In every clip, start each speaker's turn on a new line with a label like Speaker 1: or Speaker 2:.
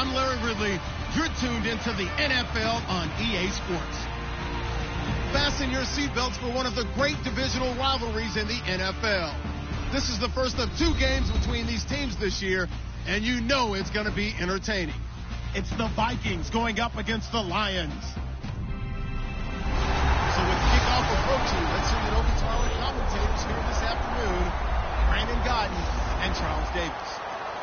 Speaker 1: I'm Larry Ridley. You're tuned into the NFL on EA Sports. Fasten your seatbelts for one of the great divisional rivalries in the NFL. This is the first of 2 games between these teams this year, and you know it's going to be entertaining. It's the Vikings going up against the Lions. So with kickoff approaching, let's turn it over to our commentators here this afternoon, Brandon Gaudin and Charles Davis.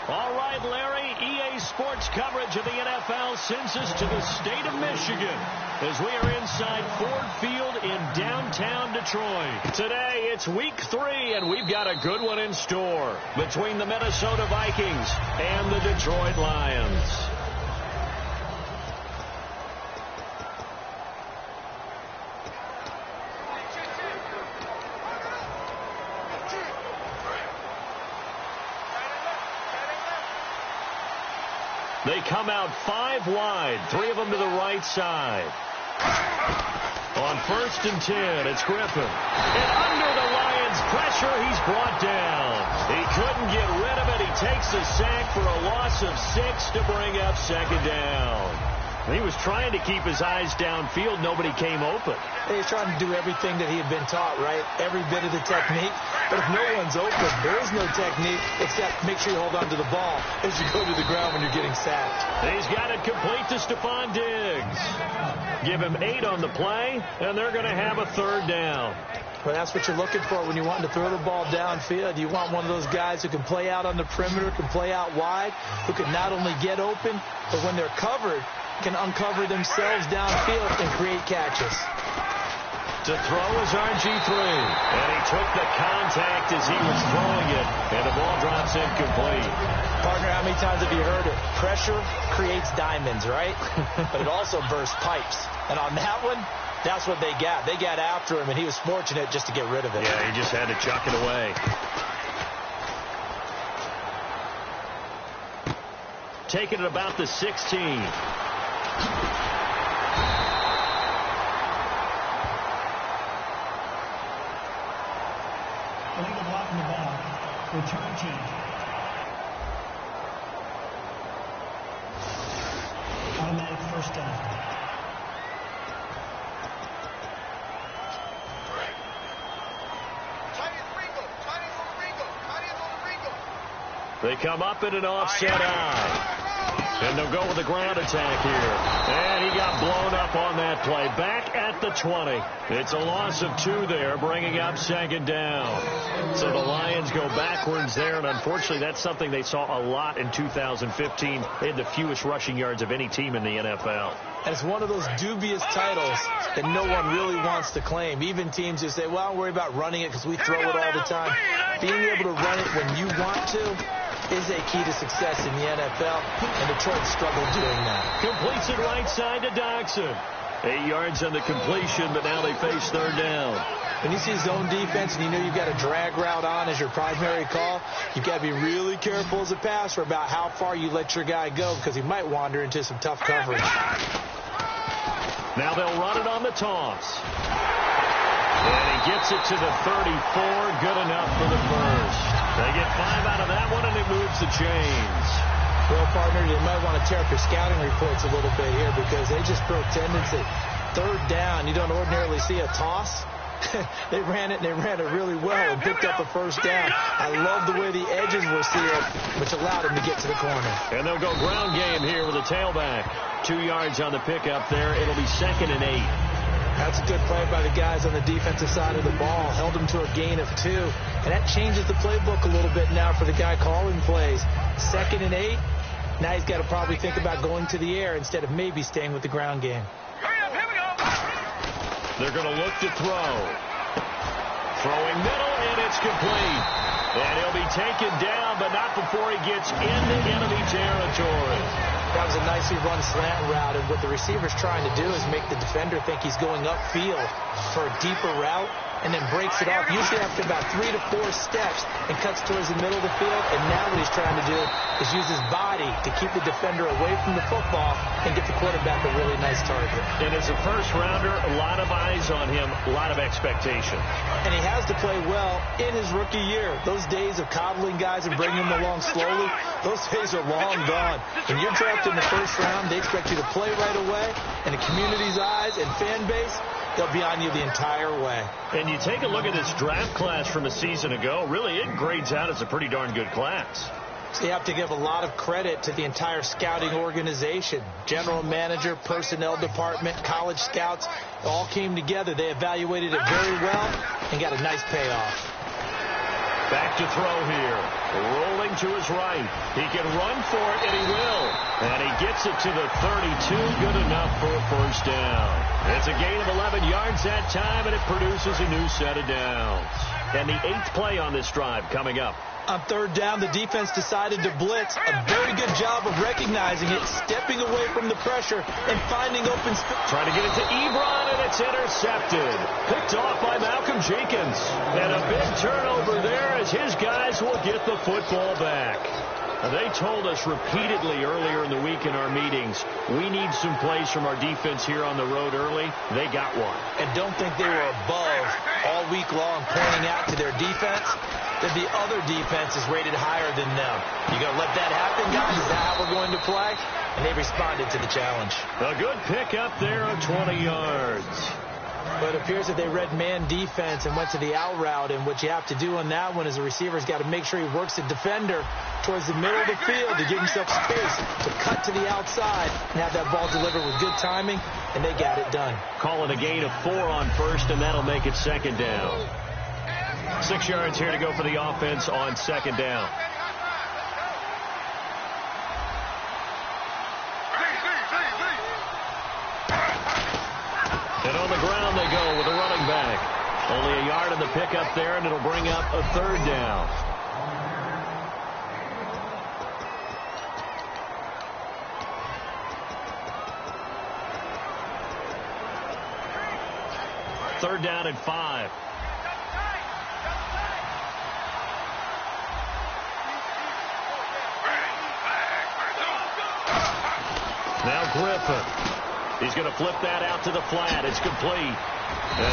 Speaker 2: All right, Larry, EA Sports coverage of the NFL sends us to the state of Michigan as we are inside Ford Field in downtown Detroit. Today, it's week 3, and we've got a good one in store between the Minnesota Vikings and the Detroit Lions. They come out 5 wide, 3 of them to the right side. On 1st and 10, it's Griffin. And under the Lions' pressure, he's brought down. He couldn't get rid of it. He takes the sack for a loss of 6 to bring up 2nd down. He was trying to keep his eyes downfield. Nobody came open.
Speaker 3: He's trying to do everything that he had been taught, right? Every bit of the technique. But if no one's open, there is no technique except make sure you hold on to the ball as you go to the ground when you're getting sacked.
Speaker 2: He's got it complete to Stephon Diggs. Give him 8 on the play, and they're going to have a 3rd down.
Speaker 3: Well, that's what you're looking for when you want to throw the ball downfield. You want one of those guys who can play out on the perimeter, can play out wide, who can not only get open, but when they're covered, can uncover themselves downfield and create catches.
Speaker 2: To throw is RG3, and he took the contact as he was throwing it, and the ball drops incomplete.
Speaker 3: Partner, how many times have you heard it? Pressure creates diamonds, right? But it also bursts pipes. And on that one, that's what they got. They got after him, and he was fortunate just to get rid of it.
Speaker 2: Yeah, he just had to chuck it away. Taking it about the 16.
Speaker 4: Illegal blocking the ball. Return team. Automatic 1st down.
Speaker 2: They come up in an offset out. And they'll go with a ground attack here. And he got blown up on that play. Back at the 20. It's a loss of 2 there, bringing up 2nd down. So the Lions go backwards there, and unfortunately that's something they saw a lot in 2015. They had the fewest rushing yards of any team in the NFL.
Speaker 3: And it's one of those dubious titles that no one really wants to claim. Even teams who say, well, don't worry about running it because we throw it all the time. Being able to run it when you want to is a key to success in the NFL, and Detroit struggled doing that.
Speaker 2: Completes it right side to Doxson. 8 yards on the completion, but now they face 3rd down.
Speaker 3: When you see zone defense and you know you've got a drag route on as your primary call, you've got to be really careful as a passer about how far you let your guy go because he might wander into some tough coverage.
Speaker 2: Now they'll run it on the toss. And he gets it to the 34. Good enough for the first. They get 5 out of that one, and it moves the chains.
Speaker 3: Well, partner, you might want to tear up your scouting reports a little bit here because they just broke tendency. 3rd down, you don't ordinarily see a toss. They ran it, and they ran it really well and picked up a 1st down. I love the way the edges were sealed, which allowed him to get to the corner.
Speaker 2: And they'll go ground game here with a tailback. 2 yards on the pickup there. It'll be 2nd and 8.
Speaker 3: That's a good play by the guys on the defensive side of the ball. Held them to a gain of 2. And that changes the playbook a little bit now for the guy calling plays. 2nd and 8. Now he's got to probably think about going to the air instead of maybe staying with the ground game.
Speaker 4: Hurry up, here we go.
Speaker 2: They're going to look to throw. Throwing middle, and it's complete. And he'll be taken down, but not before he gets into enemy territory.
Speaker 3: That was a nicely run slant route, and what the receiver's trying to do is make the defender think he's going upfield for a deeper route, and then breaks it off, usually after about 3 to 4 steps, and cuts towards the middle of the field. And now what he's trying to do is use his body to keep the defender away from the football and get the quarterback a really nice target.
Speaker 2: And as a first-rounder, a lot of eyes on him, a lot of expectation.
Speaker 3: And he has to play well in his rookie year. Those days of coddling guys and bringing them along slowly, those days are long gone. When you're drafted in the first round, they expect you to play right away, and the community's eyes and fan base, they'll be on you the entire way.
Speaker 2: And you take a look at this draft class from a season ago, really it grades out as a pretty darn good class.
Speaker 3: So you have to give a lot of credit to the entire scouting organization. General manager, personnel department, college scouts, all came together. They evaluated it very well and got a nice payoff.
Speaker 2: Back to throw here. Rolling to his right. He can run for it, and he will. And he gets it to the 32. Good enough for a first down. It's a gain of 11 yards that time, and it produces a new set of downs. And the 8th play on this drive coming up.
Speaker 3: On third down, the defense decided to blitz. A very good job of recognizing it, stepping away from the pressure, and finding open space.
Speaker 2: Trying to get it to Ebron, and it's intercepted. Picked off by Malcolm Jenkins. And a big turnover there as his guys will get the football back. They told us repeatedly earlier in the week in our meetings, we need some plays from our defense here on the road early. They got one.
Speaker 3: And don't think they were above all week long pointing out to their defense that the other defense is rated higher than them. You going to let that happen, guys? Is that how we're going to play? And they responded to the challenge.
Speaker 2: A good pick up there of 20 yards.
Speaker 3: But it appears that they read man defense and went to the out route. And what you have to do on that one is the receiver's got to make sure he works the defender towards the middle of the field to give himself space to cut to the outside and have that ball delivered with good timing. And they got it done.
Speaker 2: Calling a gain of 4 on first, and that'll make it second down. 6 yards here to go for the offense on second down. And on the ground they go with a running back. Only a yard in the pickup there, and it'll bring up a third down. Third down and 5. Now Griffin. He's going to flip that out to the flat. It's complete.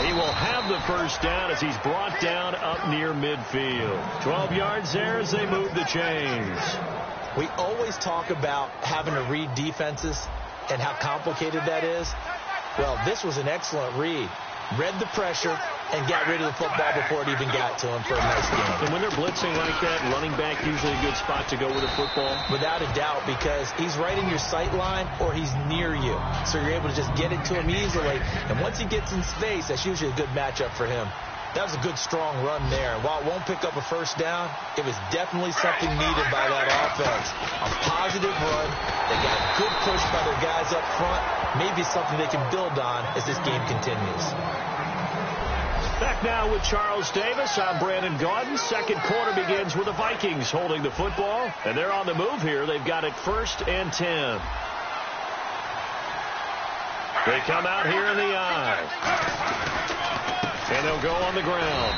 Speaker 2: He will have the first down as he's brought down up near midfield. 12 yards there as they move the chains.
Speaker 3: We always talk about having to read defenses and how complicated that is. Well, this was an excellent read. Read the pressure and got rid of the football before it even got to him for a nice game.
Speaker 2: And when they're blitzing like that, running back usually a good spot to go with the football?
Speaker 3: Without a doubt, because he's right in your sight line or he's near you. So you're able to just get it to him easily. And once he gets in space, that's usually a good matchup for him. That was a good, strong run there. While it won't pick up a first down, it was definitely something needed by that offense. A positive run. They got a good push by their guys up front. Maybe something they can build on as this game continues.
Speaker 2: Back now with Charles Davis. I'm Brandon Gaudin. Second quarter begins with the Vikings holding the football. And they're on the move here. They've got it 1st and 10. They come out here in the eye. And they'll go on the ground.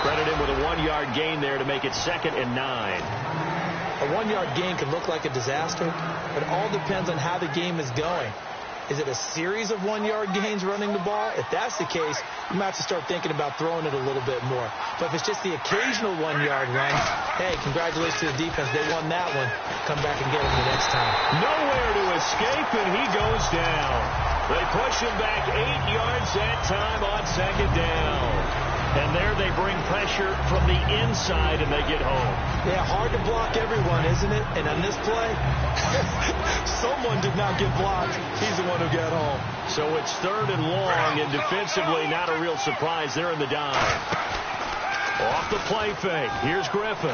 Speaker 2: Credit him with a 1-yard gain there to make it 2nd and 9.
Speaker 3: A 1-yard gain can look like a disaster, but it all depends on how the game is going. Is it a series of 1-yard gains running the ball? If that's the case, you might have to start thinking about throwing it a little bit more. But if it's just the occasional 1-yard run, hey, congratulations to the defense. They won that one. Come back and get him the next time.
Speaker 2: Nowhere to escape, and he goes down. They push him back 8 yards that time on second down. And there they bring pressure from the inside, and they get home.
Speaker 3: Yeah, hard to block everyone, isn't it? And on this play, someone did not get blocked. He's the one who got home.
Speaker 2: So it's 3rd and long, and defensively not a real surprise. They're in the dive. Off the play fake. Here's Griffin.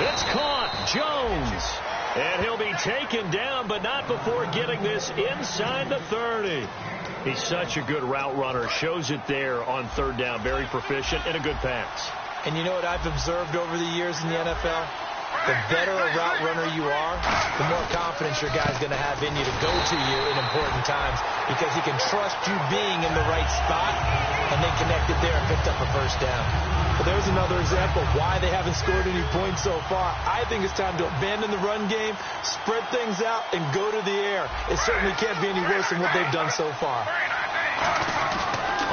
Speaker 2: It's caught. Jones. And he'll be taken down, but not before getting this inside the 30. He's such a good route runner. Shows it there on 3rd down. Very proficient and a good pass.
Speaker 3: And you know what I've observed over the years in the NFL? the better a route runner you are, the more confidence your guy's going to have in you to go to you in important times because he can trust you being in the right spot and then connected there and picked up a first down. But there's another example of why they haven't scored any points so far. I think it's time to abandon the run game, spread things out, and go to the air. It certainly can't be any worse than what they've done so far.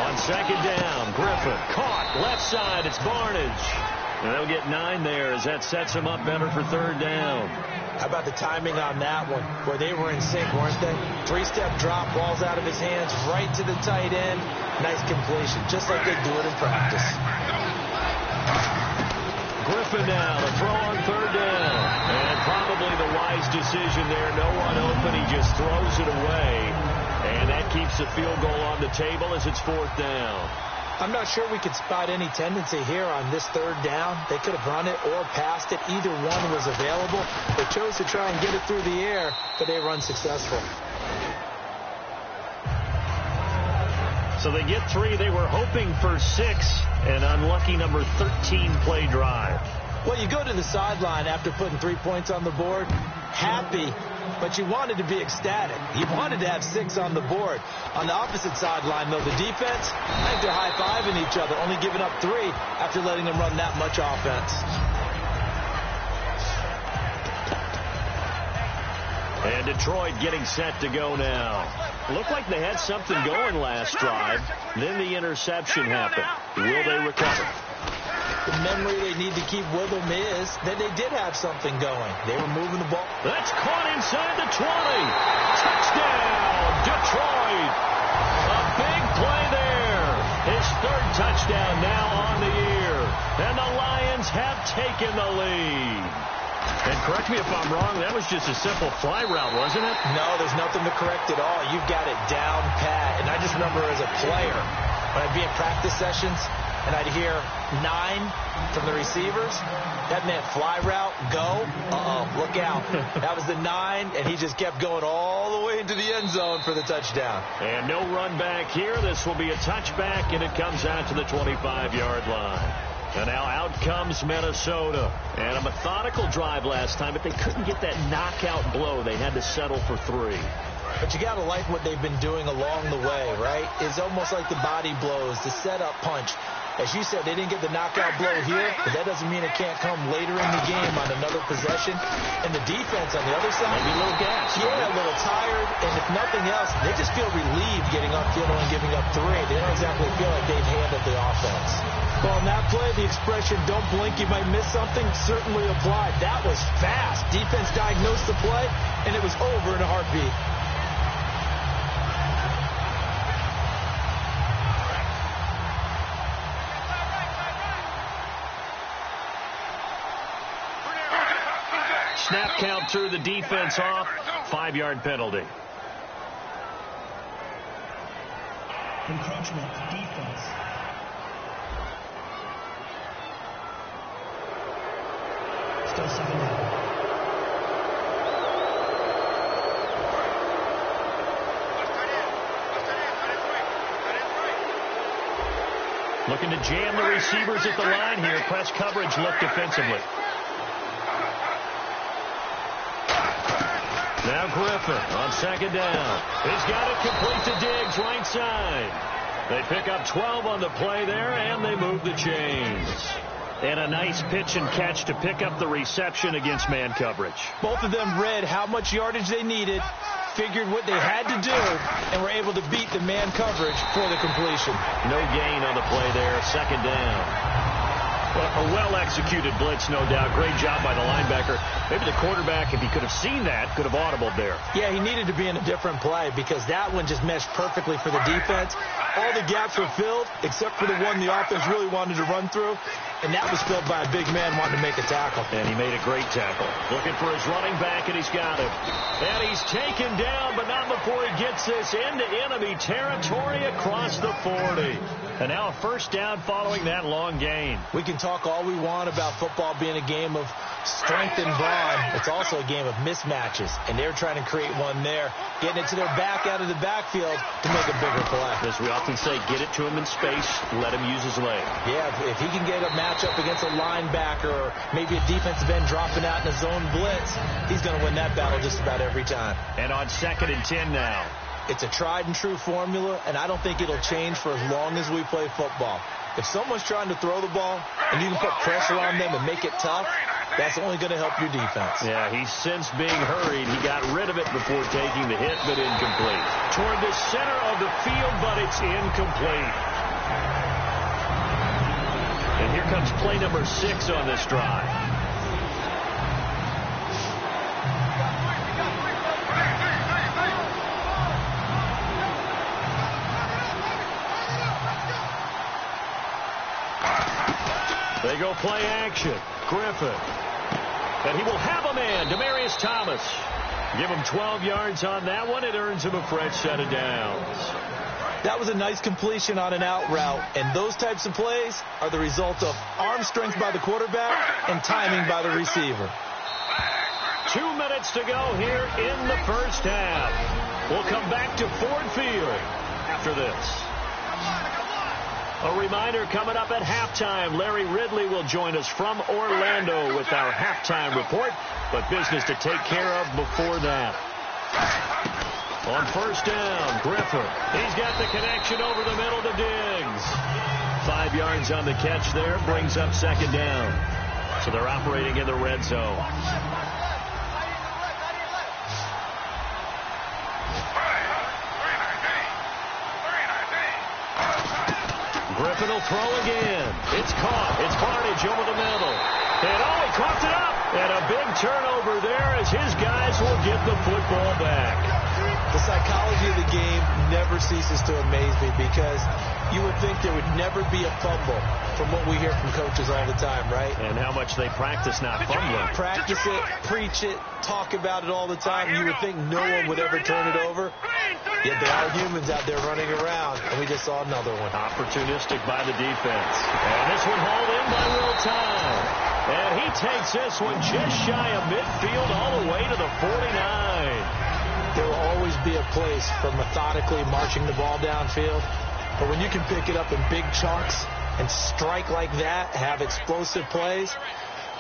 Speaker 2: On second down, Griffin caught left side. It's Barnidge. And they'll get 9 there as that sets him up better for third down.
Speaker 3: How about the timing on that one, where they were in sync, weren't they? 3-step drop, ball's out of his hands, right to the tight end. Nice completion, just like they do it in practice.
Speaker 2: Griffin now to throw on third down. And probably the wise decision there. No one open. He just throws it away. And that keeps the field goal on the table as it's fourth down.
Speaker 3: I'm not sure we could spot any tendency here on this third down. They could have run it or passed it. Either one was available. They chose to try and get it through the air, but they were unsuccessful.
Speaker 2: So they get 3. They were hoping for 6. An unlucky number 13 play drive.
Speaker 3: Well, you go to the sideline after putting 3 points on the board, happy, but you wanted to be ecstatic. You wanted to have 6 on the board. On the opposite sideline, though, the defense, I think they're high-fiving each other, only giving up 3 after letting them run that much offense.
Speaker 2: And Detroit getting set to go now. Looked like they had something going last drive. Then the interception happened. Will they recover?
Speaker 3: The memory they need to keep with them is that they did have something going. They were moving the ball.
Speaker 2: That's caught inside the 20. Touchdown, Detroit. A big play there. His third touchdown now on the year. And the Lions have taken the lead. And correct me if I'm wrong, that was just a simple fly route, wasn't it?
Speaker 3: No, there's nothing to correct at all. You've got it down pat. And I just remember as a player, when I'd be in practice sessions, and I'd hear 9 from the receivers, that meant fly route, go, look out. That was the 9, and he just kept going all the way into the end zone for the touchdown.
Speaker 2: And no run back here. This will be a touchback, and it comes out to the 25-yard line. And now out comes Minnesota. And a methodical drive last time, but they couldn't get that knockout blow. They had to settle for 3.
Speaker 3: But you got to like what they've been doing along the way, right? It's almost like the body blows, the setup punch. As you said, they didn't get the knockout blow here, but that doesn't mean it can't come later in the game on another possession. And the defense on the other side,
Speaker 2: maybe a little gas.
Speaker 3: Yeah, a little tired. And if nothing else, they just feel relieved getting upfield and giving up 3. They don't exactly feel like they've handled the offense. Well, on that play, the expression, don't blink, you might miss something, certainly applied. That was fast. Defense diagnosed the play, and it was over in a heartbeat.
Speaker 2: Snap count threw the defense off. 5-yard penalty.
Speaker 4: Encroachment, defense. Still 7 down.
Speaker 2: Looking to jam the receivers at the line here. Press coverage look defensively. Now Griffin on second down. He's got it complete to Diggs, right side. They pick up 12 on the play there, and they move the chains. And a nice pitch and catch to pick up the reception against man coverage.
Speaker 3: Both of them read how much yardage they needed, figured what they had to do, and were able to beat the man coverage for the completion.
Speaker 2: No gain on the play there, second down. A well-executed blitz, no doubt. Great job by the linebacker. Maybe the quarterback, if he could have seen that, could have audibled there.
Speaker 3: Yeah, he needed to be in a different play because that one just meshed perfectly for the defense. All the gaps were filled except for the one the offense really wanted to run through, and that was filled by a big man wanting to make a tackle.
Speaker 2: And he made a great tackle. Looking for his running back, and he's got it. And he's taken down, but not before he gets this into enemy territory across the 40. And now a first down following that long gain.
Speaker 3: We can talk all we want about football being a game of strength and brawn. It's also a game of mismatches, and they're trying to create one there, getting it to their back out of the backfield to make a bigger play.
Speaker 2: As we often say, get it to him in space, let him use his leg.
Speaker 3: Yeah, if he can get a matchup against a linebacker or maybe a defensive end dropping out in a zone blitz, he's going to win that battle just about every time.
Speaker 2: And on 2nd and 10 now.
Speaker 3: It's a tried-and-true formula, and I don't think it'll change for as long as we play football. If someone's trying to throw the ball and you can put pressure on them and make it tough, that's only going to help your defense.
Speaker 2: Yeah, he's since being hurried. He got rid of it before taking the hit, but incomplete. Toward the center of the field, but it's incomplete. And here comes play number 6 on this drive. They go play action. Griffin. And he will have a man. Demaryius Thomas. Give him 12 yards on that one. It earns him a fresh set of downs.
Speaker 3: That was a nice completion on an out route. And those types of plays are the result of arm strength by the quarterback and timing by the receiver.
Speaker 2: 2 minutes to go here in the first half. We'll come back to Ford Field after this. A reminder coming up at halftime. Larry Ridley will join us from Orlando with our halftime report, but business to take care of before that. On first down, Griffin. He's got the connection over the middle to Diggs. 5 yards on the catch there, brings up 2nd down. So they're operating in the red zone. Griffin will throw again. It's caught. It's Barnidge over the middle. And oh, he coughed it up. And a big turnover there as his guys will get the football back.
Speaker 3: The psychology of the game never ceases to amaze me because you would think there would never be a fumble from what we hear from coaches all the time, right?
Speaker 2: And how much they practice not fumbling.
Speaker 3: Practice it, preach it, talk about it all the time. You would think no one would ever turn it over. Yet there are humans out there running around, and we just saw another one.
Speaker 2: Opportunistic by the defense. And this one hauled in by Will Time. And he takes this one just shy of midfield all the way to the 49.
Speaker 3: There will always be a place for methodically marching the ball downfield. But when you can pick it up in big chunks and strike like that, have explosive plays,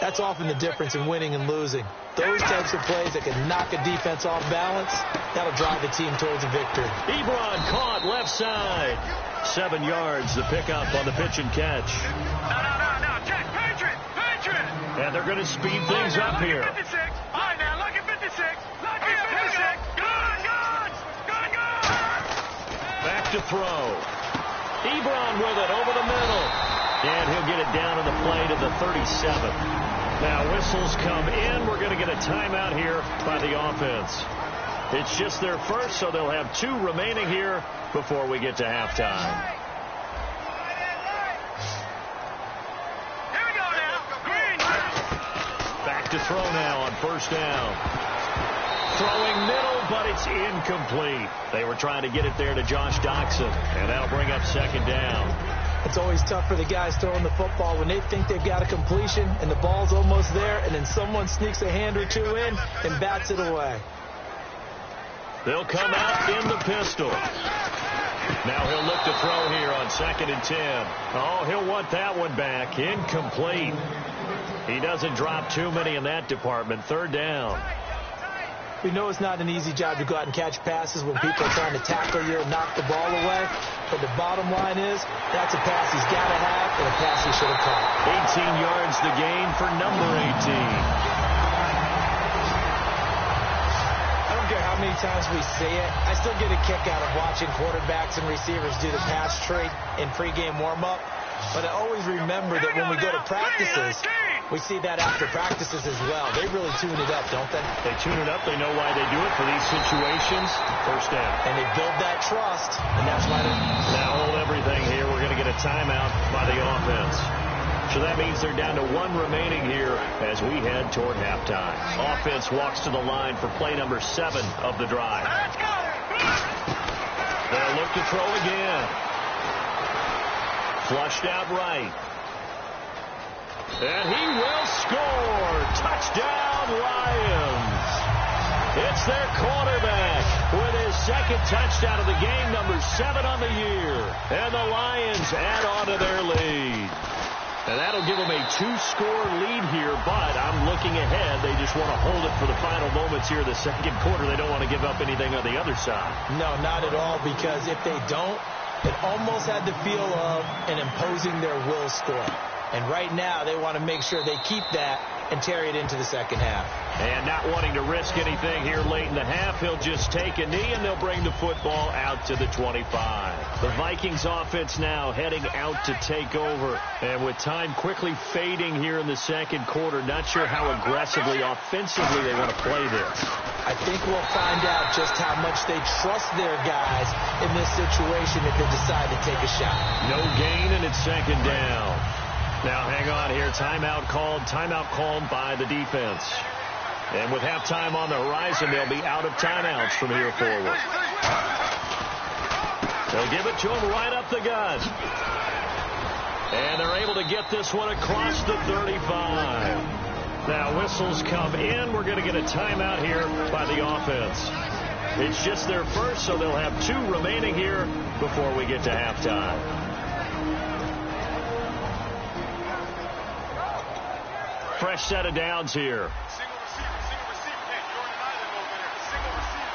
Speaker 3: that's often the difference in winning and losing. Those types of plays that can knock a defense off balance, that'll drive the team towards a victory.
Speaker 2: Ebron caught left side. 7 yards, the pickup on the pitch and catch.
Speaker 5: No. Check. Patriot.
Speaker 2: And they're going to speed things up here.
Speaker 5: Look at 56. All right, now, look at 56. Look at 56. Good.
Speaker 2: Back to throw. Ebron with it over the middle. And he'll get it down to the play to the 37. Now whistles come in. We're going to get a timeout here by the offense. It's just their first, so they'll have 2 remaining here before we get to halftime.
Speaker 5: Here we go now. Green.
Speaker 2: Back to throw now on first down. Throwing middle, but it's incomplete. They were trying to get it there to Josh Doxson, and that'll bring up 2nd down.
Speaker 3: It's always tough for the guys throwing the football when they think they've got a completion and the ball's almost there, and then someone sneaks a hand or 2 in and bats it away.
Speaker 2: They'll come out in the pistol. Now he'll look to throw here on 2nd and 10. Oh, he'll want that one back. Incomplete. He doesn't drop too many in that department. 3rd down.
Speaker 3: We know it's not an easy job to go out and catch passes when people are trying to tackle you and knock the ball away. But the bottom line is, that's a pass he's got to have and a pass he should have caught.
Speaker 2: 18 yards the gain for number 18.
Speaker 3: I don't care how many times we see it. I still get a kick out of watching quarterbacks and receivers do the pass tree in pregame warm-up. But I always remember that when we go to practices, we see that after practices as well. They really tune it up, don't they?
Speaker 2: They tune it up. They know why they do it for these situations. First down.
Speaker 3: And they build that trust, and that's why they...
Speaker 2: Now hold everything here. We're going to get a timeout by the offense. So that means they're down to 1 remaining here as we head toward halftime. Offense walks to the line for play number 7 of the drive.
Speaker 5: Let's go.
Speaker 2: look to throw again. Flushed out right. And he will score. Touchdown, Lions. It's their quarterback with his second touchdown of the game, number 7 on the year. And the Lions add on to their lead. And that'll give them a 2-score lead here, but I'm looking ahead. They just want to hold it for the final moments here in the second quarter. They don't want to give up anything on the other side.
Speaker 3: No, not at all, because if they don't, it almost had the feel of an imposing their will score. And right now, they want to make sure they keep that and carry it into the second half.
Speaker 2: And not wanting to risk anything here late in the half, he'll just take a knee, and they'll bring the football out to the 25. The Vikings offense now heading out to take over. And with time quickly fading here in the second quarter, not sure how aggressively, offensively they want to play this.
Speaker 3: I think we'll find out just how much they trust their guys in this situation if they decide to take a shot.
Speaker 2: No gain, and it's second down. Now, hang on here. Timeout called by the defense. And with halftime on the horizon, they'll be out of timeouts from here forward. They'll give it to him right up the gut. And they're able to get this one across the 35. Now, whistles come in. We're going to get a timeout here by the offense. It's just their first, so they'll have 2 remaining here before we get to halftime. Fresh set of downs here.
Speaker 5: Single receiver. Hey, you're on an island over there. Single receiver.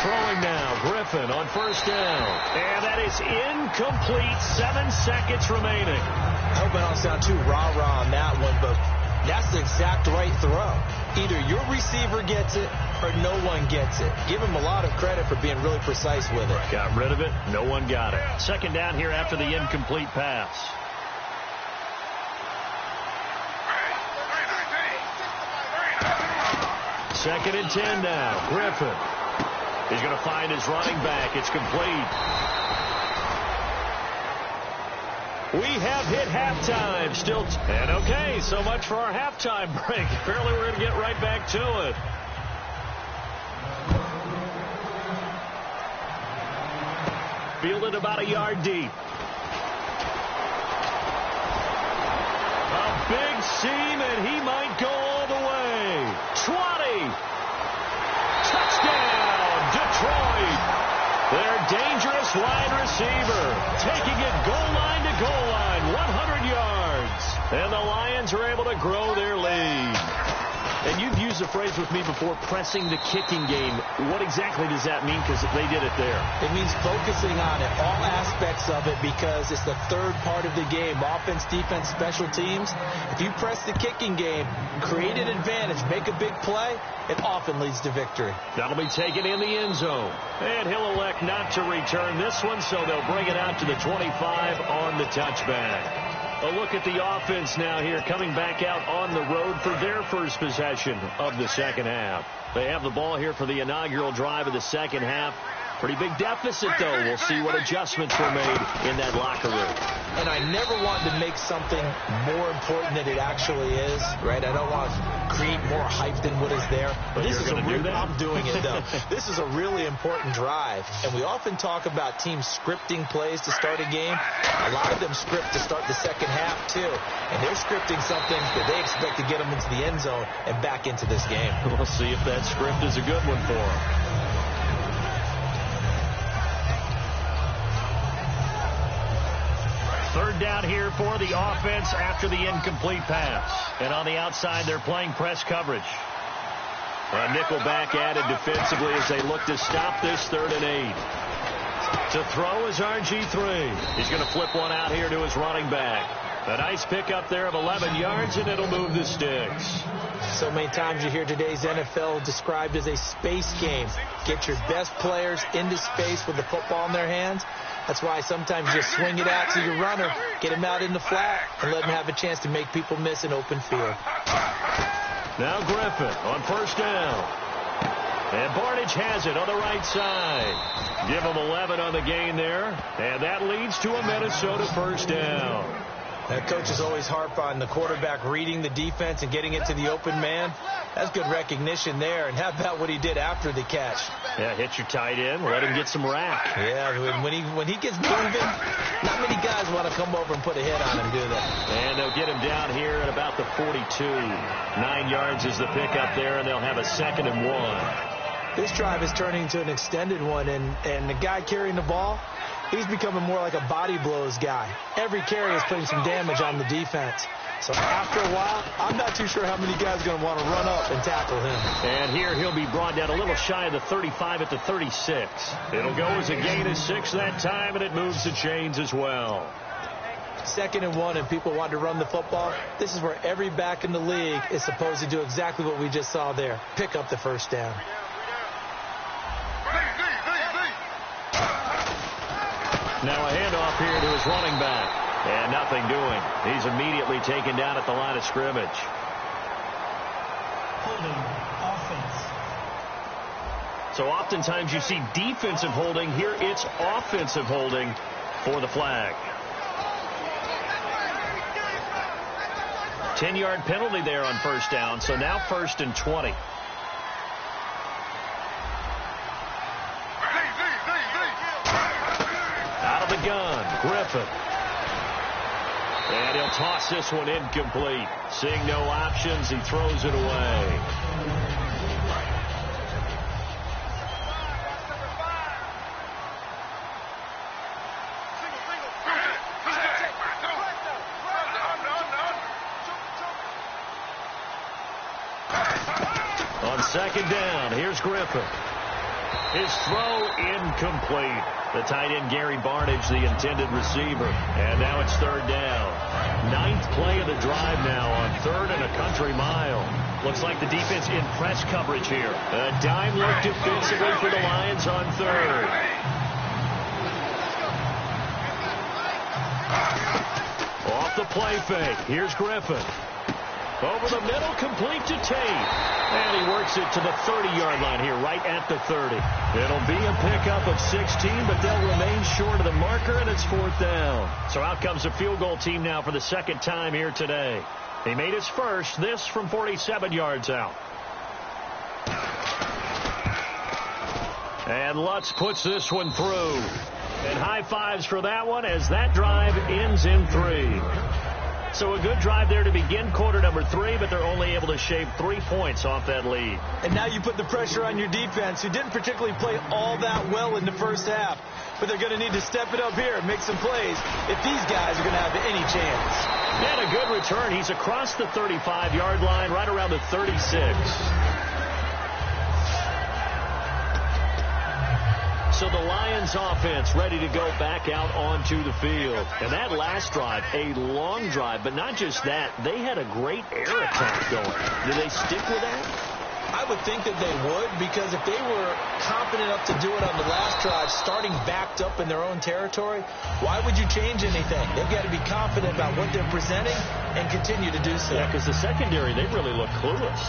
Speaker 2: Throwing now, Griffin on first down. And that is incomplete. 7 seconds remaining.
Speaker 3: I hope I don't sound too rah-rah on that one, but that's the exact right throw. Either your receiver gets it or no one gets it. Give him a lot of credit for being really precise with it.
Speaker 2: Got rid of it. No one got it. Second down here after the incomplete pass. Second and 10 now. Griffin. He's going to find his running back. It's complete. We have hit halftime. Still, and okay, so much for our halftime break. Apparently we're going to get right back to it. Fielded about a yard deep. A big seam, and he might go all the way. 20. Touchdown, Detroit. Their dangerous wide receiver taking it goal line to goal line, 100 yards. And the Lions are able to grow their lead. And you've used the phrase with me before, pressing the kicking game. What exactly does that mean? Because they did it there.
Speaker 3: It means focusing on it, all aspects of it, because it's the third part of the game. Offense, defense, special teams. If you press the kicking game, create an advantage, make a big play, it often leads to victory.
Speaker 2: That'll be taken in the end zone. And he'll elect not to return this one, so they'll bring it out to the 25 on the touchback. A look at the offense now here, coming back out on the road for their first possession of the second half. They have the ball here for the inaugural drive of the second half. Pretty big deficit, though. We'll see what adjustments were made in that locker room.
Speaker 3: And I never want to make something more important than it actually is, right? I don't want to create more hype than what is there. But this is I'm doing it, though. This is a really important drive. And we often talk about teams scripting plays to start a game. A lot of them script to start the second half, too. And they're scripting something that they expect to get them into the end zone and back into this game.
Speaker 2: We'll see if that script is a good one for them. Third down here for the offense after the incomplete pass. And on the outside, they're playing press coverage. A nickel back added defensively as they look to stop this 3rd and 8. To throw is RG3. He's going to flip one out here to his running back. A nice pickup there of 11 yards, and it'll move the sticks.
Speaker 3: So many times you hear today's NFL described as a space game. Get your best players into space with the football in their hands. That's why sometimes you just swing it out to your runner, get him out in the flat, and let him have a chance to make people miss an open field.
Speaker 2: Now Griffin on first down. And Barnidge has it on the right side. Give him 11 on the gain there. And that leads to a Minnesota first down.
Speaker 3: Coaches always harp on the quarterback reading the defense and getting it to the open man. That's good recognition there. And how about what he did after the catch?
Speaker 2: Yeah, hit your tight end, let him get some rack.
Speaker 3: Yeah, when he gets moving, not many guys want to come over and put a hit on him, do they?
Speaker 2: And they'll get him down here at about the 42. 9 yards is the pickup there, and they'll have a 2nd and 1.
Speaker 3: This drive is turning into an extended one, and the guy carrying the ball, he's becoming more like a body blows guy. Every carry is putting some damage on the defense. So after a while, I'm not too sure how many guys are going to want to run up and tackle him.
Speaker 2: And here he'll be brought down a little shy of the 35 at the 36. It'll go as a gain of 6 that time, and it moves the chains as well.
Speaker 3: 2nd and 1, and people want to run the football. This is where every back in the league is supposed to do exactly what we just saw there. Pick up the first down.
Speaker 2: Now a handoff here to his running back. And nothing doing. He's immediately taken down at the line of scrimmage.
Speaker 4: Holding offense.
Speaker 2: So oftentimes you see defensive holding. Here it's offensive holding for the flag. 10-yard penalty there on first down. So now 1st and 20. Out of the gun, Griffin. And he'll toss this one incomplete. Seeing no options, he throws it away. On 2nd down, here's Griffin. His throw incomplete. The tight end, Gary Barnidge, the intended receiver. And now it's 3rd down. 9th play of the drive now on 3rd and a country mile. Looks like the defense in press coverage here. A dime look defensively for the Lions on 3rd. Off the play fake. Here's Griffin. Over the middle, complete to Tate. And he works it to the 30-yard line here, right at the 30. It'll be a pickup of 16, but they'll remain short of the marker, and it's 4th down. So out comes the field goal team now for the 2nd time here today. He made his first, this from 47 yards out. And Lutz puts this one through. And high fives for that one as that drive ends in 3. So a good drive there to begin quarter number 3, but they're only able to shave 3 points off that lead.
Speaker 3: And now you put the pressure on your defense, who didn't particularly play all that well in the first half. But they're going to need to step it up here and make some plays if these guys are going to have any chance.
Speaker 2: And a good return. He's across the 35-yard line, right around the 36. So the Lions offense ready to go back out onto the field. And that last drive, a long drive, but not just that. They had a great air attack going. Do they stick with that?
Speaker 3: I would think that they would, because if they were confident enough to do it on the last drive, starting backed up in their own territory, why would you change anything? They've got to be confident about what they're presenting and continue to do so.
Speaker 2: Yeah, because the secondary, they really look clueless.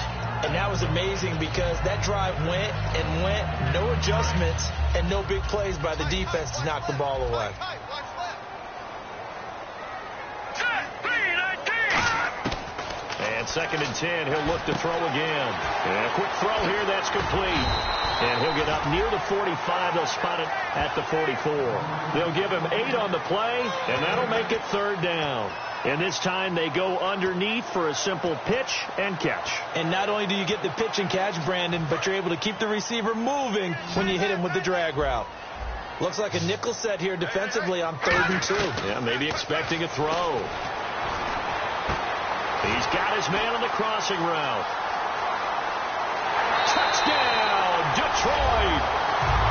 Speaker 3: And that was amazing because that drive went and went, no adjustments, and no big plays by the defense to knock the ball away.
Speaker 2: And 2nd and 10, he'll look to throw again. And a quick throw here, that's complete. And he'll get up near the 45. They'll spot it at the 44. They'll give him 8 on the play, and that'll make it 3rd down. And this time they go underneath for a simple pitch and catch.
Speaker 3: And not only do you get the pitch and catch, Brandon, but you're able to keep the receiver moving when you hit him with the drag route. Looks like a nickel set here defensively on 3rd and 2.
Speaker 2: Yeah, maybe expecting a throw. He's got his man on the crossing route. Touchdown, Detroit!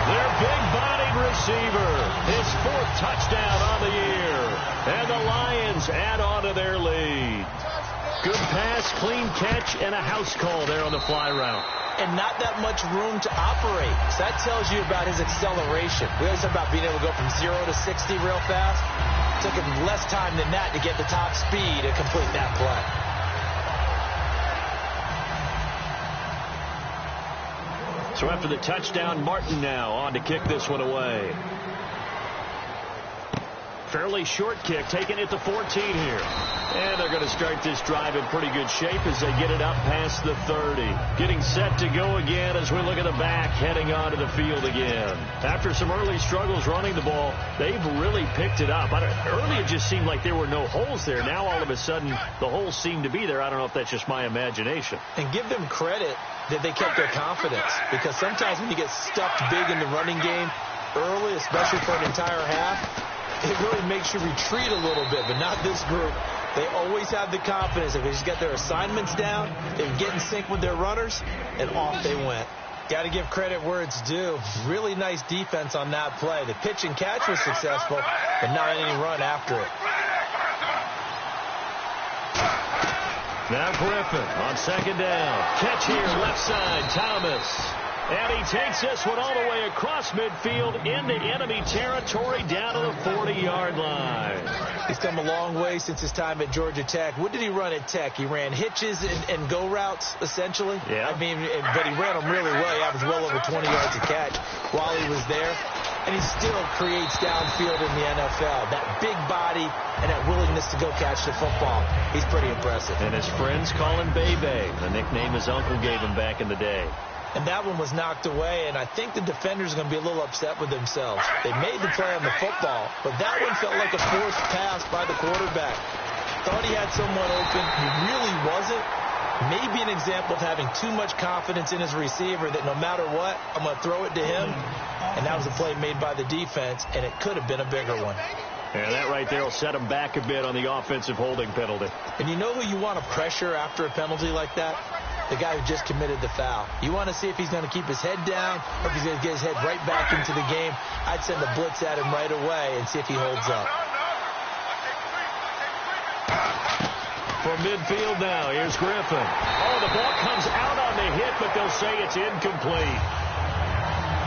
Speaker 2: Their big-bodied receiver. His 4th touchdown on the year. And the Lions add on to their lead. Good pass, clean catch, and a house call there on the fly route.
Speaker 3: And not that much room to operate. So that tells you about his acceleration. We always talk about being able to go from 0 to 60 real fast. It took him less time than that to get the top speed and complete that play.
Speaker 2: So after the touchdown, Martin now on to kick this one away. fairly short kick, taking it to 14 here. And they're going to start this drive in pretty good shape as they get it up past the 30. Getting set to go again as we look at the back, heading onto the field again. After some early struggles running the ball, they've really picked it up. Early it just seemed like there were no holes there. Now all of a sudden the holes seem to be there. I don't know if that's just my imagination.
Speaker 3: And give them credit that they kept their confidence, because sometimes when you get stuffed big in the running game early, especially for an entire half, it really makes you retreat a little bit, but not this group. They always have the confidence that they just got their assignments down, they get in sync with their runners, and off they went. Got to give credit where it's due. Really nice defense on that play. The pitch and catch was successful, but not any run after it.
Speaker 2: Now Griffin on second down. Catch here, left side, Thomas. And he takes this one all the way across midfield into enemy territory down to the 40-yard line.
Speaker 3: He's come a long way since his time at Georgia Tech. What did he run at Tech? He ran hitches and go routes, essentially.
Speaker 2: Yeah.
Speaker 3: I mean, but he ran them really well. He averaged well over 20 yards a catch while he was there. And he still creates downfield in the NFL. That big body and that willingness to go catch the football. He's pretty impressive.
Speaker 2: And his friends call him Bebe, the nickname his uncle gave him back in the day.
Speaker 3: And that one was knocked away, and I think the defenders are going to be a little upset with themselves. They made the play on the football, but that one felt like a forced pass by the quarterback. Thought he had someone open. He really wasn't. Maybe an example of having too much confidence in his receiver that no matter what, I'm going to throw it to him. And that was a play made by the defense, and it could have been a bigger one.
Speaker 2: And that right there will set him back a bit on the offensive holding penalty.
Speaker 3: And you know who you want to pressure after a penalty like that? The guy who just committed the foul. You want to see if he's going to keep his head down or if he's going to get his head right back into the game. I'd send a blitz at him right away and see if he holds up.
Speaker 2: From midfield now, here's Griffin. Oh, the ball comes out on the hit, but they'll say it's incomplete.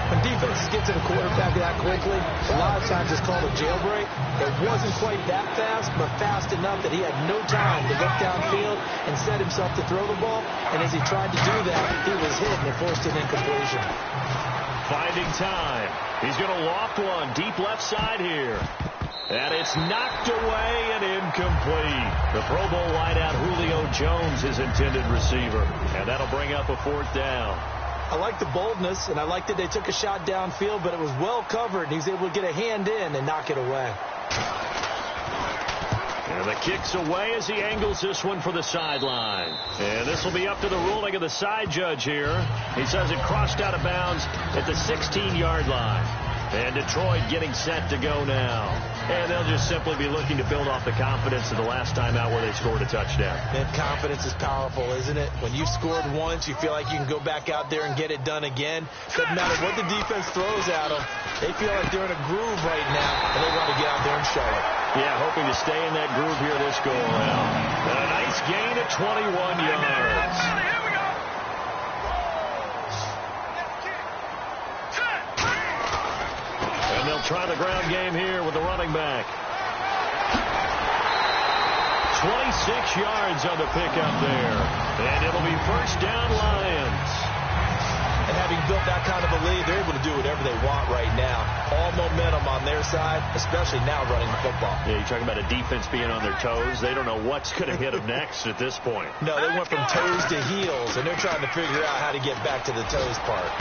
Speaker 3: When defenses get to the quarterback that quickly, a lot of times it's called a jailbreak. It wasn't quite that fast, but fast enough that he had no time to look downfield and set himself to throw the ball. And as he tried to do that, he was hit and it forced an incompletion.
Speaker 2: Finding time. He's going to loft one deep left side here. And it's knocked away and incomplete. The Pro Bowl wideout Julio Jones, his intended receiver. And that'll bring up a fourth down.
Speaker 3: I like the boldness, and I like that they took a shot downfield, but it was well covered, and he was able to get a hand in and knock it away.
Speaker 2: And the kick's away as he angles this one for the sideline. And this will be up to the ruling of the side judge here. He says it crossed out of bounds at the 16-yard line. And Detroit getting set to go now. And they'll just simply be looking to build off the confidence of the last time out where they scored a touchdown.
Speaker 3: And confidence is powerful, isn't it? When you've scored once, you feel like you can go back out there and get it done again. Doesn't matter what the defense throws at them. They feel like they're in a groove right now, and they want to get out there and show it.
Speaker 2: Yeah, hoping to stay in that groove here this go-around. And a nice gain of 21 yards. And they'll try the ground game here with the running back. 26 yards on the pickup there. And it'll be first down, Lions.
Speaker 3: And having built that kind of a lead, they're able to do whatever they want right now. All momentum on their side, especially now running the football.
Speaker 2: Yeah, you're talking about a defense being on their toes. They don't know what's going to hit them next at this point.
Speaker 3: No, they went from toes to heels, and they're trying to figure out how to get back to the toes part.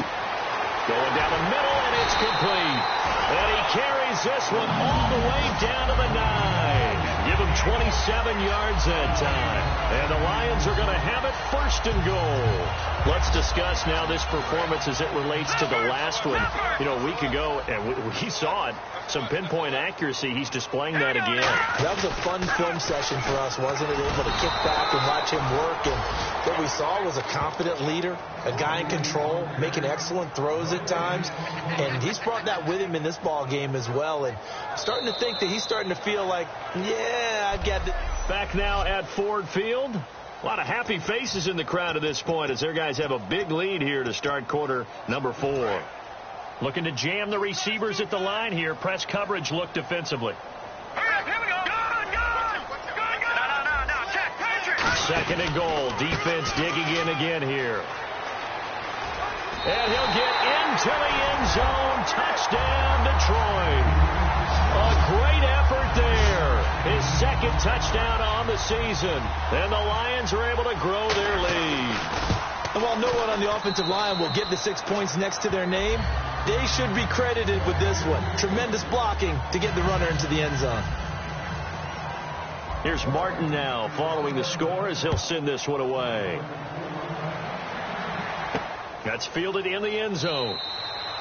Speaker 2: Going down the middle, and it's complete. And he carries this one all the way down to the 9. Give him 27 yards that time. And the Lions are going to have it first and goal. Let's discuss now this performance as it relates to the last one. You know, a week ago, and we saw it. Some pinpoint accuracy. He's displaying that again.
Speaker 3: That was a fun film session for us, wasn't it? Able to kick back and watch him work. And what we saw was a confident leader, a guy in control, making excellent throws at times. And he's brought that with him in this ball game as well. And starting to think that he's starting to feel like, yeah, I've got it.
Speaker 2: Back now at Ford Field. A lot of happy faces in the crowd at this point as their guys have a big lead here to start quarter number 4. Looking to jam the receivers at the line here. Press coverage look defensively.
Speaker 5: Here we go. No. Check.
Speaker 2: Second and goal. Defense digging in again here. And he'll get into the end zone. Touchdown, Detroit. A great effort there. His second touchdown on the season. And the Lions are able to grow their lead.
Speaker 3: And while no one on the offensive line will get the 6 points next to their name, they should be credited with this one. Tremendous blocking to get the runner into the end zone.
Speaker 2: Here's Martin now following the score as he'll send this one away. That's fielded in the end zone.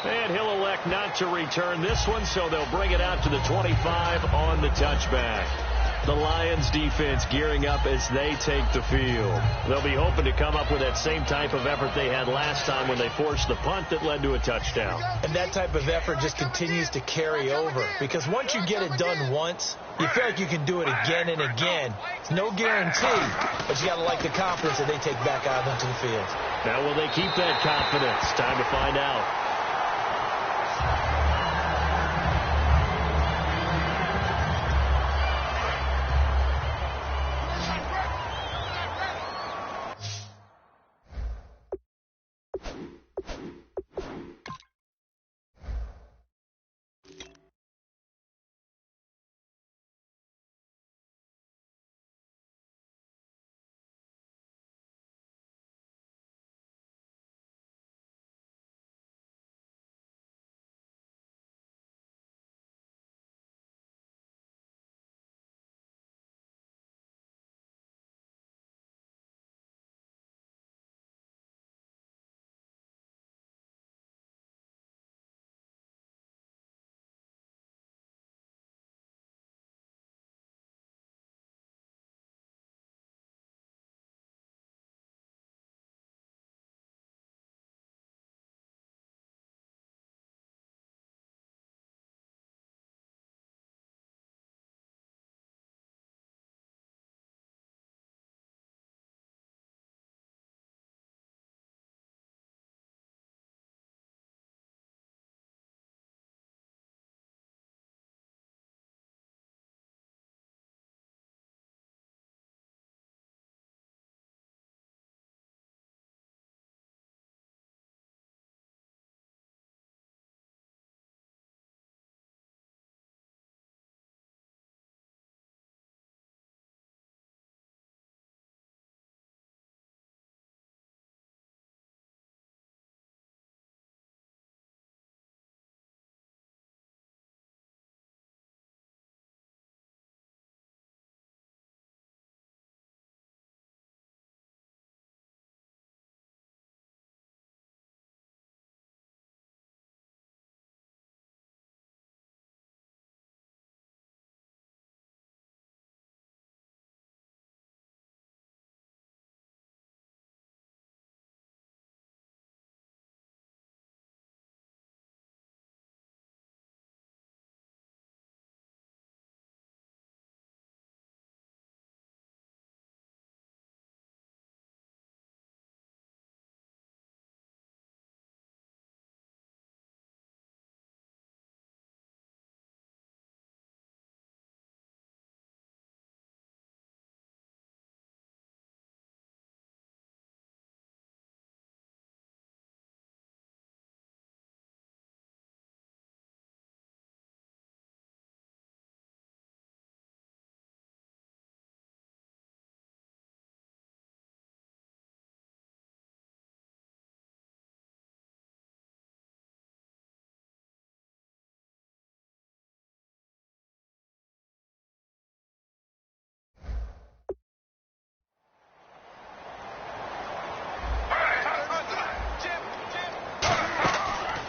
Speaker 2: And he'll elect not to return this one, so they'll bring it out to the 25 on the touchback. The Lions defense gearing up as they take the field. They'll be hoping to come up with that same type of effort they had last time when they forced the punt that led to a touchdown.
Speaker 3: And that type of effort just continues to carry over, because once you get it done once, you feel like you can do it again and again. It's no guarantee, but you got to like the confidence that they take back out onto the field.
Speaker 2: Now will they keep that confidence? Time to find out.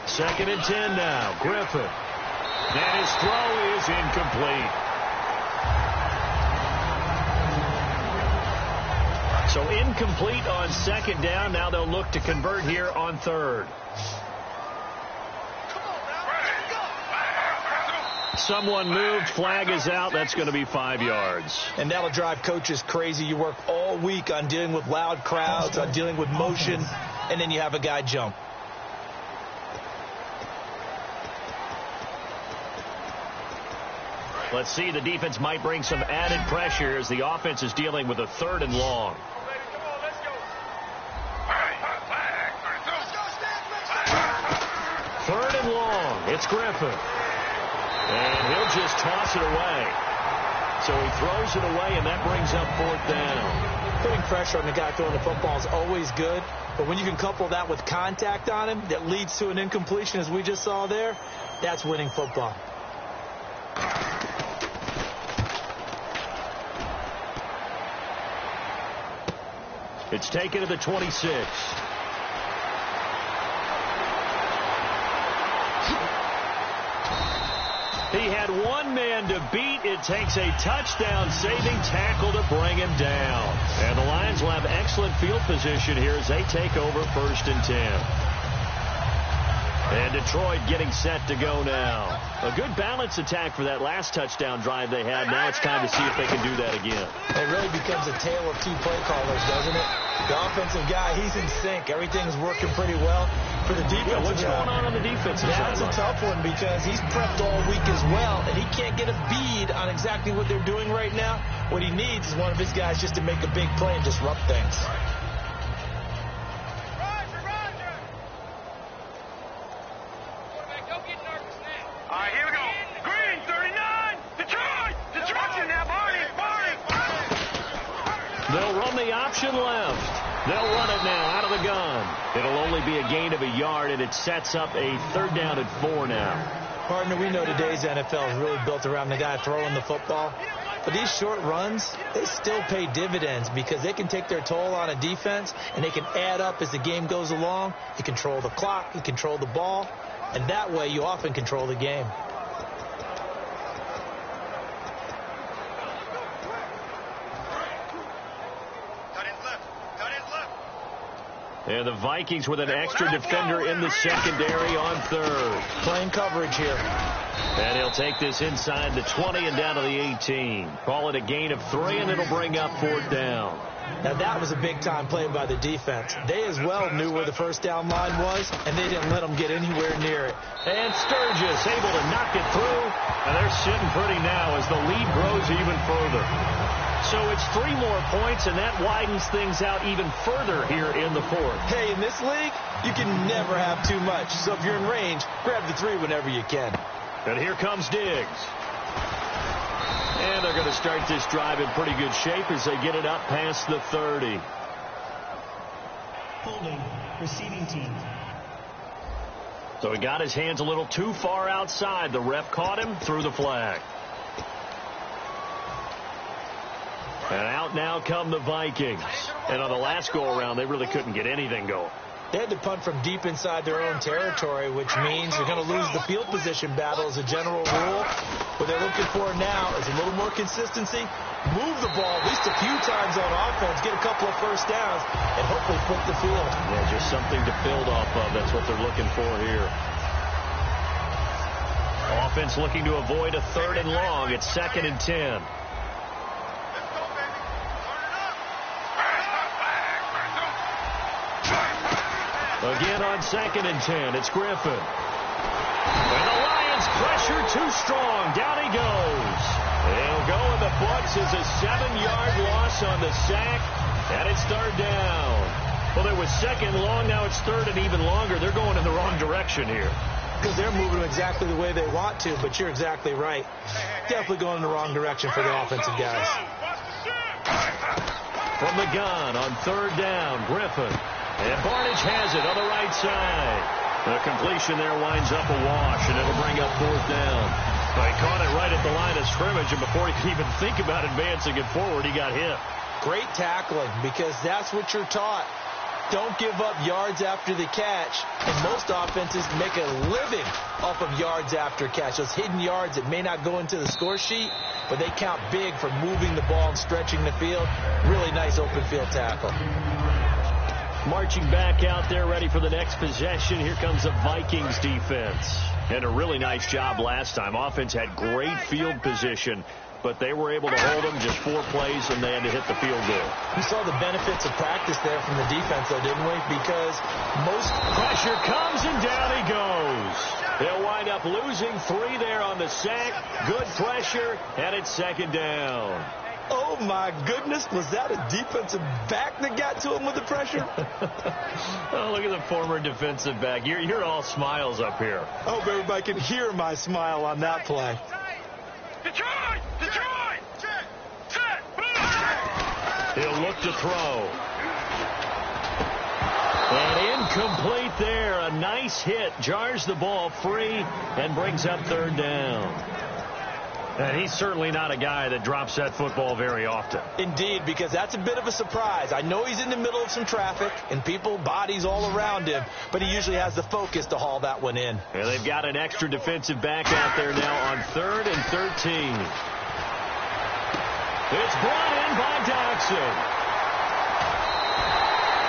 Speaker 2: Second and 10 now. Griffin. And his throw is incomplete. So incomplete on second down. Now they'll look to convert here on third. Someone moved. Flag is out. That's going to be 5 yards.
Speaker 3: And that'll drive coaches crazy. You work all week on dealing with loud crowds, on dealing with motion, and then you have a guy jump.
Speaker 2: Let's see. The defense might bring some added pressure as the offense is dealing with a 3rd and long. Third and long. It's Griffin. And he'll just toss it away. So he throws it away, and that brings up 4th down.
Speaker 3: Putting pressure on the guy throwing the football is always good, but when you can couple that with contact on him that leads to an incompletion, as we just saw there, that's winning football.
Speaker 2: It's taken to the 26. He had one man to beat. It takes a touchdown-saving tackle to bring him down. And the Lions will have excellent field position here as they take over 1st and 10. And Detroit getting set to go now. A good balance attack for that last touchdown drive they had. Now it's time to see if they can do that again.
Speaker 3: It really becomes a tale of 2 play callers, doesn't it? The offensive guy, he's in sync. Everything's working pretty well. For the defensive
Speaker 2: what's going on the defensive side?
Speaker 3: That's a tough one because he's prepped all week as well, and he can't get a bead on exactly what they're doing right now. What he needs is one of his guys just to make a big play and disrupt things.
Speaker 5: All right, here we go. Green, 39. Detroit. Detroit's in there, Barney.
Speaker 2: They'll run the option left. They'll run it now out of the gun. It'll only be a gain of a yard, and it sets up a 3rd down and 4 now.
Speaker 3: Partner, we know today's NFL is really built around the guy throwing the football. But these short runs, they still pay dividends because they can take their toll on a defense, and they can add up as the game goes along. You control the clock, you control the ball, and that way you often control the game.
Speaker 2: And the Vikings with an extra defender in the secondary on 3rd.
Speaker 3: Playing coverage here.
Speaker 2: And he'll take this inside the 20 and down to the 18. Call it a gain of 3, and it'll bring up 4th down.
Speaker 3: Now, that was a big-time play by the defense. They as well knew where the 1st down line was, and they didn't let them get anywhere near it.
Speaker 2: And Sturgis able to knock it through. And they're sitting pretty now as the lead grows even further. So it's 3 more points, and that widens things out even further here in the 4th.
Speaker 3: Hey, in this league, you can never have too much. So if you're in range, grab the 3 whenever you can.
Speaker 2: And here comes Diggs. And they're going to start this drive in pretty good shape as they get it up past the 30.
Speaker 4: Holding, receiving team.
Speaker 2: So he got his hands a little too far outside. The ref caught him, threw the flag. And out now come the Vikings. And on the last go-around, they really couldn't get anything going.
Speaker 3: They had to punt from deep inside their own territory, which means you're going to lose the field position battle as a general rule. What they're looking for now is a little more consistency, move the ball at least a few times on offense, get a couple of 1st downs, and hopefully flip the field.
Speaker 2: Yeah, just something to build off of. That's what they're looking for here. Offense looking to avoid a 3rd and long. It's 2nd and 10. Again on 2nd and 10, it's Griffin. And the Lions pressure too strong. Down he goes. They'll go in the books as a 7-yard loss on the sack, and it's 3rd down. Well, there was 2nd long, now it's 3rd and even longer. They're going in the wrong direction here.
Speaker 3: Because they're moving exactly the way they want to, but you're exactly right. Definitely going in the wrong direction for the offensive guys.
Speaker 2: From the gun on 3rd down, Griffin. And Barnidge has it on the right side. The completion there winds up a wash, and it'll bring up 4th down. He caught it right at the line of scrimmage, and before he could even think about advancing it forward, he got hit.
Speaker 3: Great tackling, because that's what you're taught. Don't give up yards after the catch. And most offenses make a living off of yards after catch. Those hidden yards that may not go into the score sheet, but they count big for moving the ball and stretching the field. Really nice open field tackle.
Speaker 2: Marching back out there, ready for the next possession. Here comes the Vikings defense. And a really nice job last time. Offense had great field position, but they were able to hold them just 4 plays, and they had to hit the field goal.
Speaker 3: We saw the benefits of practice there from the defense, though, didn't we? Because most
Speaker 2: pressure comes, and down he goes. They'll wind up losing 3 there on the sack. Good pressure, and it's 2nd down.
Speaker 3: Oh, my goodness. Was that a defensive back that got to him with the pressure?
Speaker 2: Oh, look at the former defensive back. You're all smiles up here.
Speaker 3: I hope everybody can hear my smile on that play.
Speaker 5: Detroit! Detroit! Set!
Speaker 2: He'll look to throw. And incomplete there. A nice hit. Jars the ball free and brings up third down. And he's certainly not a guy that drops that football very often.
Speaker 3: Indeed, because that's a bit of a surprise. I know he's in the middle of some traffic and people, bodies all around him, but he usually has the focus to haul that one in.
Speaker 2: And they've got an extra defensive back out there now on 3rd and 13. It's brought in by Doxson.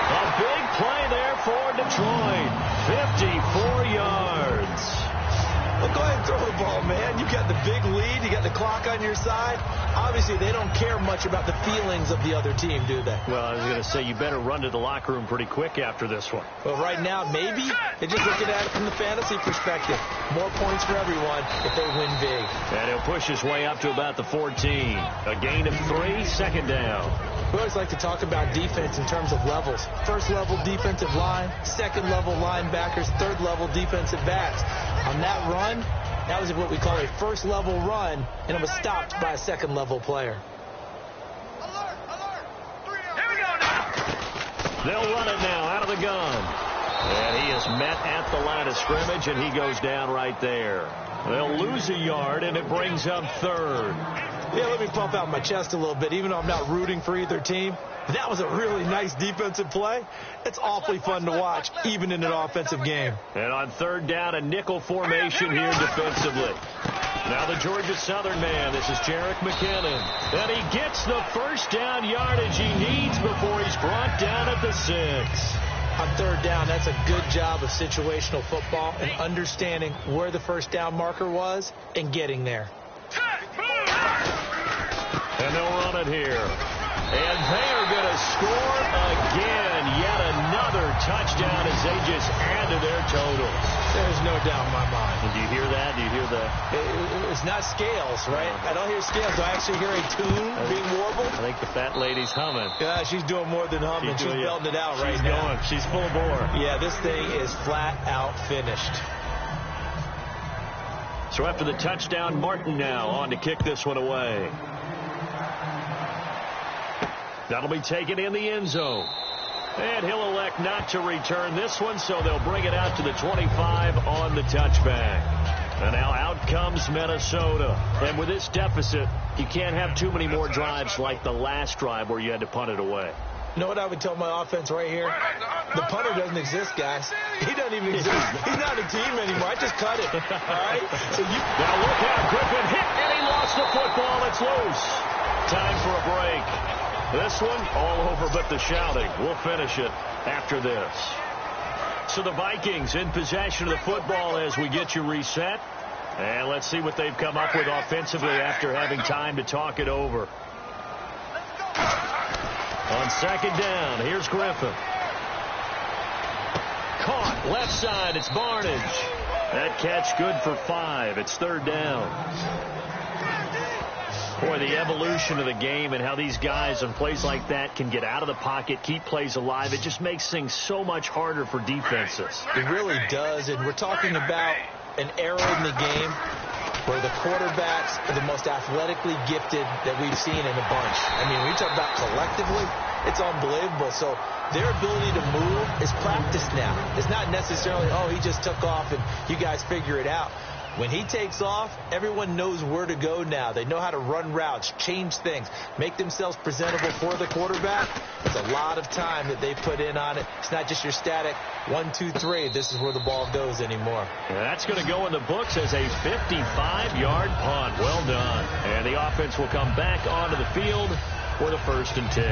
Speaker 2: A big play there for Detroit. 54 yards.
Speaker 3: Well, go ahead and throw the ball, man. You got the big lead. You got the clock on your side. Obviously, they don't care much about the feelings of the other team, do they?
Speaker 2: Well, I was going to say, you better run to the locker room pretty quick after this one.
Speaker 3: Well, right now, maybe. They're just looking at it from the fantasy perspective. More points for everyone if they win big.
Speaker 2: And he'll push his way up to about the 14. A gain of 3, second down.
Speaker 3: We always like to talk about defense in terms of levels. First level defensive line, second level linebackers, third level defensive backs. On that run, that was what we call a first level run, and it was stopped by a second level player.
Speaker 5: Alert! Alert! Here we go now!
Speaker 2: They'll run it now out of the gun. And he is met at the line of scrimmage, and he goes down right there. They'll lose a yard, and it brings up third.
Speaker 3: Yeah, let me pump out my chest a little bit, even though I'm not rooting for either team. That was a really nice defensive play. It's awfully fun to watch, even in an offensive game.
Speaker 2: And on third down, a nickel formation here defensively. Now the Georgia Southern man, this is Jerick McKinnon. And he gets the first down yardage he needs before he's brought down at the 6.
Speaker 3: On third down, that's a good job of situational football and understanding where the first down marker was and getting there.
Speaker 2: And they'll run it here. And they are going to score again. Yet another touchdown as they just add to their totals.
Speaker 3: There's no doubt in my mind.
Speaker 2: And do you hear that? Do you hear that?
Speaker 3: It's not scales, right? I don't hear scales. Do I actually hear a tune being warbled?
Speaker 2: I think the fat lady's humming.
Speaker 3: Yeah, she's doing more than humming. She's belting it out right now.
Speaker 2: She's full bore.
Speaker 3: Yeah, this thing is flat out finished.
Speaker 2: So after the touchdown, Martin now on to kick this one away. That'll be taken in the end zone. And he'll elect not to return this one, so they'll bring it out to the 25 on the touchback. And now out comes Minnesota. And with this deficit, you can't have too many more drives like the last drive where you had to punt it away.
Speaker 3: You know what I would tell my offense right here? The punter doesn't exist, guys. He doesn't even exist. He's not a team anymore. I just cut it. All right? So
Speaker 2: now look out. Griffin hit, and he lost the football. It's loose. Time for a break. This one, all over but the shouting. We'll finish it after this. So the Vikings in possession of the football as we get you reset. And let's see what they've come up with offensively after having time to talk it over. On second down, here's Griffin. Caught, left side, it's Barnage. That catch good for 5. It's third down. Boy, the evolution of the game and how these guys on plays like that can get out of the pocket, keep plays alive, it just makes things so much harder for defenses.
Speaker 3: It really does, and we're talking about an era in the game where the quarterbacks are the most athletically gifted that we've seen in a bunch. I mean, when you talk about collectively, it's unbelievable. So their ability to move is practiced now. It's not necessarily, oh, he just took off and you guys figure it out. When he takes off, everyone knows where to go now. They know how to run routes, change things, make themselves presentable for the quarterback. It's a lot of time that they put in on it. It's not just your static 1, 2, 3. This is where the ball goes anymore.
Speaker 2: That's going to go in the books as a 55-yard punt. Well done. And the offense will come back onto the field for the 1st and 10.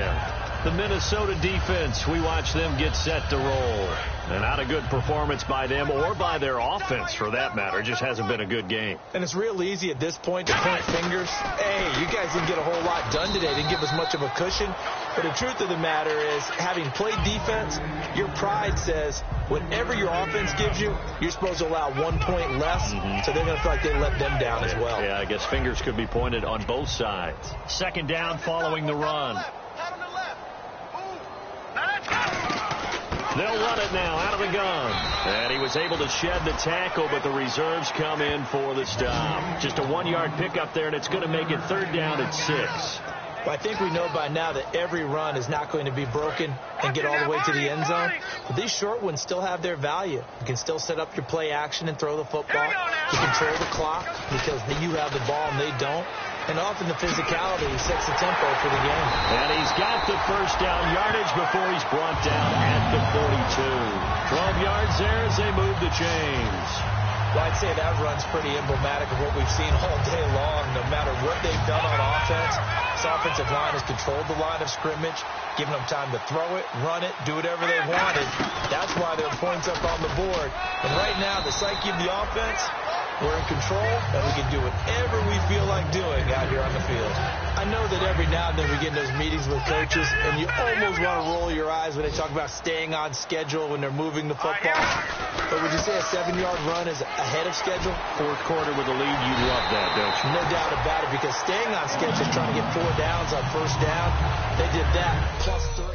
Speaker 2: The Minnesota defense, we watch them get set to roll. And not a good performance by them or by their offense, for that matter. It just hasn't been a good game.
Speaker 3: And it's real easy at this point to point fingers. Hey, you guys didn't get a whole lot done today. Didn't give us much of a cushion. But the truth of the matter is, having played defense, your pride says whatever your offense gives you, you're supposed to allow 1 point less. So they're going to feel like they let them down as well.
Speaker 2: Yeah, I guess fingers could be pointed on both sides. Second down following the run. They'll run it now out of the gun. And he was able to shed the tackle, but the reserves come in for the stop. Just a 1-yard pickup there, and it's going to make it third down at 6.
Speaker 3: Well, I think we know by now that every run is not going to be broken and get all the way to the end zone. But these short ones still have their value. You can still set up your play action and throw the football. You control the clock because you have the ball and they don't. And often the physicality sets the tempo for the game.
Speaker 2: And he's got the first down yardage before he's brought down at the 42. 12 yards there as they move the chains.
Speaker 3: Well, I'd say that run's pretty emblematic of what we've seen all day long. No matter what they've done on offense, this offensive line has controlled the line of scrimmage, giving them time to throw it, run it, do whatever they wanted. That's why there are points up on the board. And right now, the psyche of the offense, we're in control, and we can do whatever we feel like doing out here on the field. I know that every now and then we get in those meetings with coaches, and you almost want to roll your eyes when they talk about staying on schedule when they're moving the football. But would you say a 7-yard run is ahead of schedule?
Speaker 2: Fourth quarter with a lead, you love that, don't you?
Speaker 3: No doubt about it, because staying on schedule is trying to get 4 downs on first down. They did that, plus 3.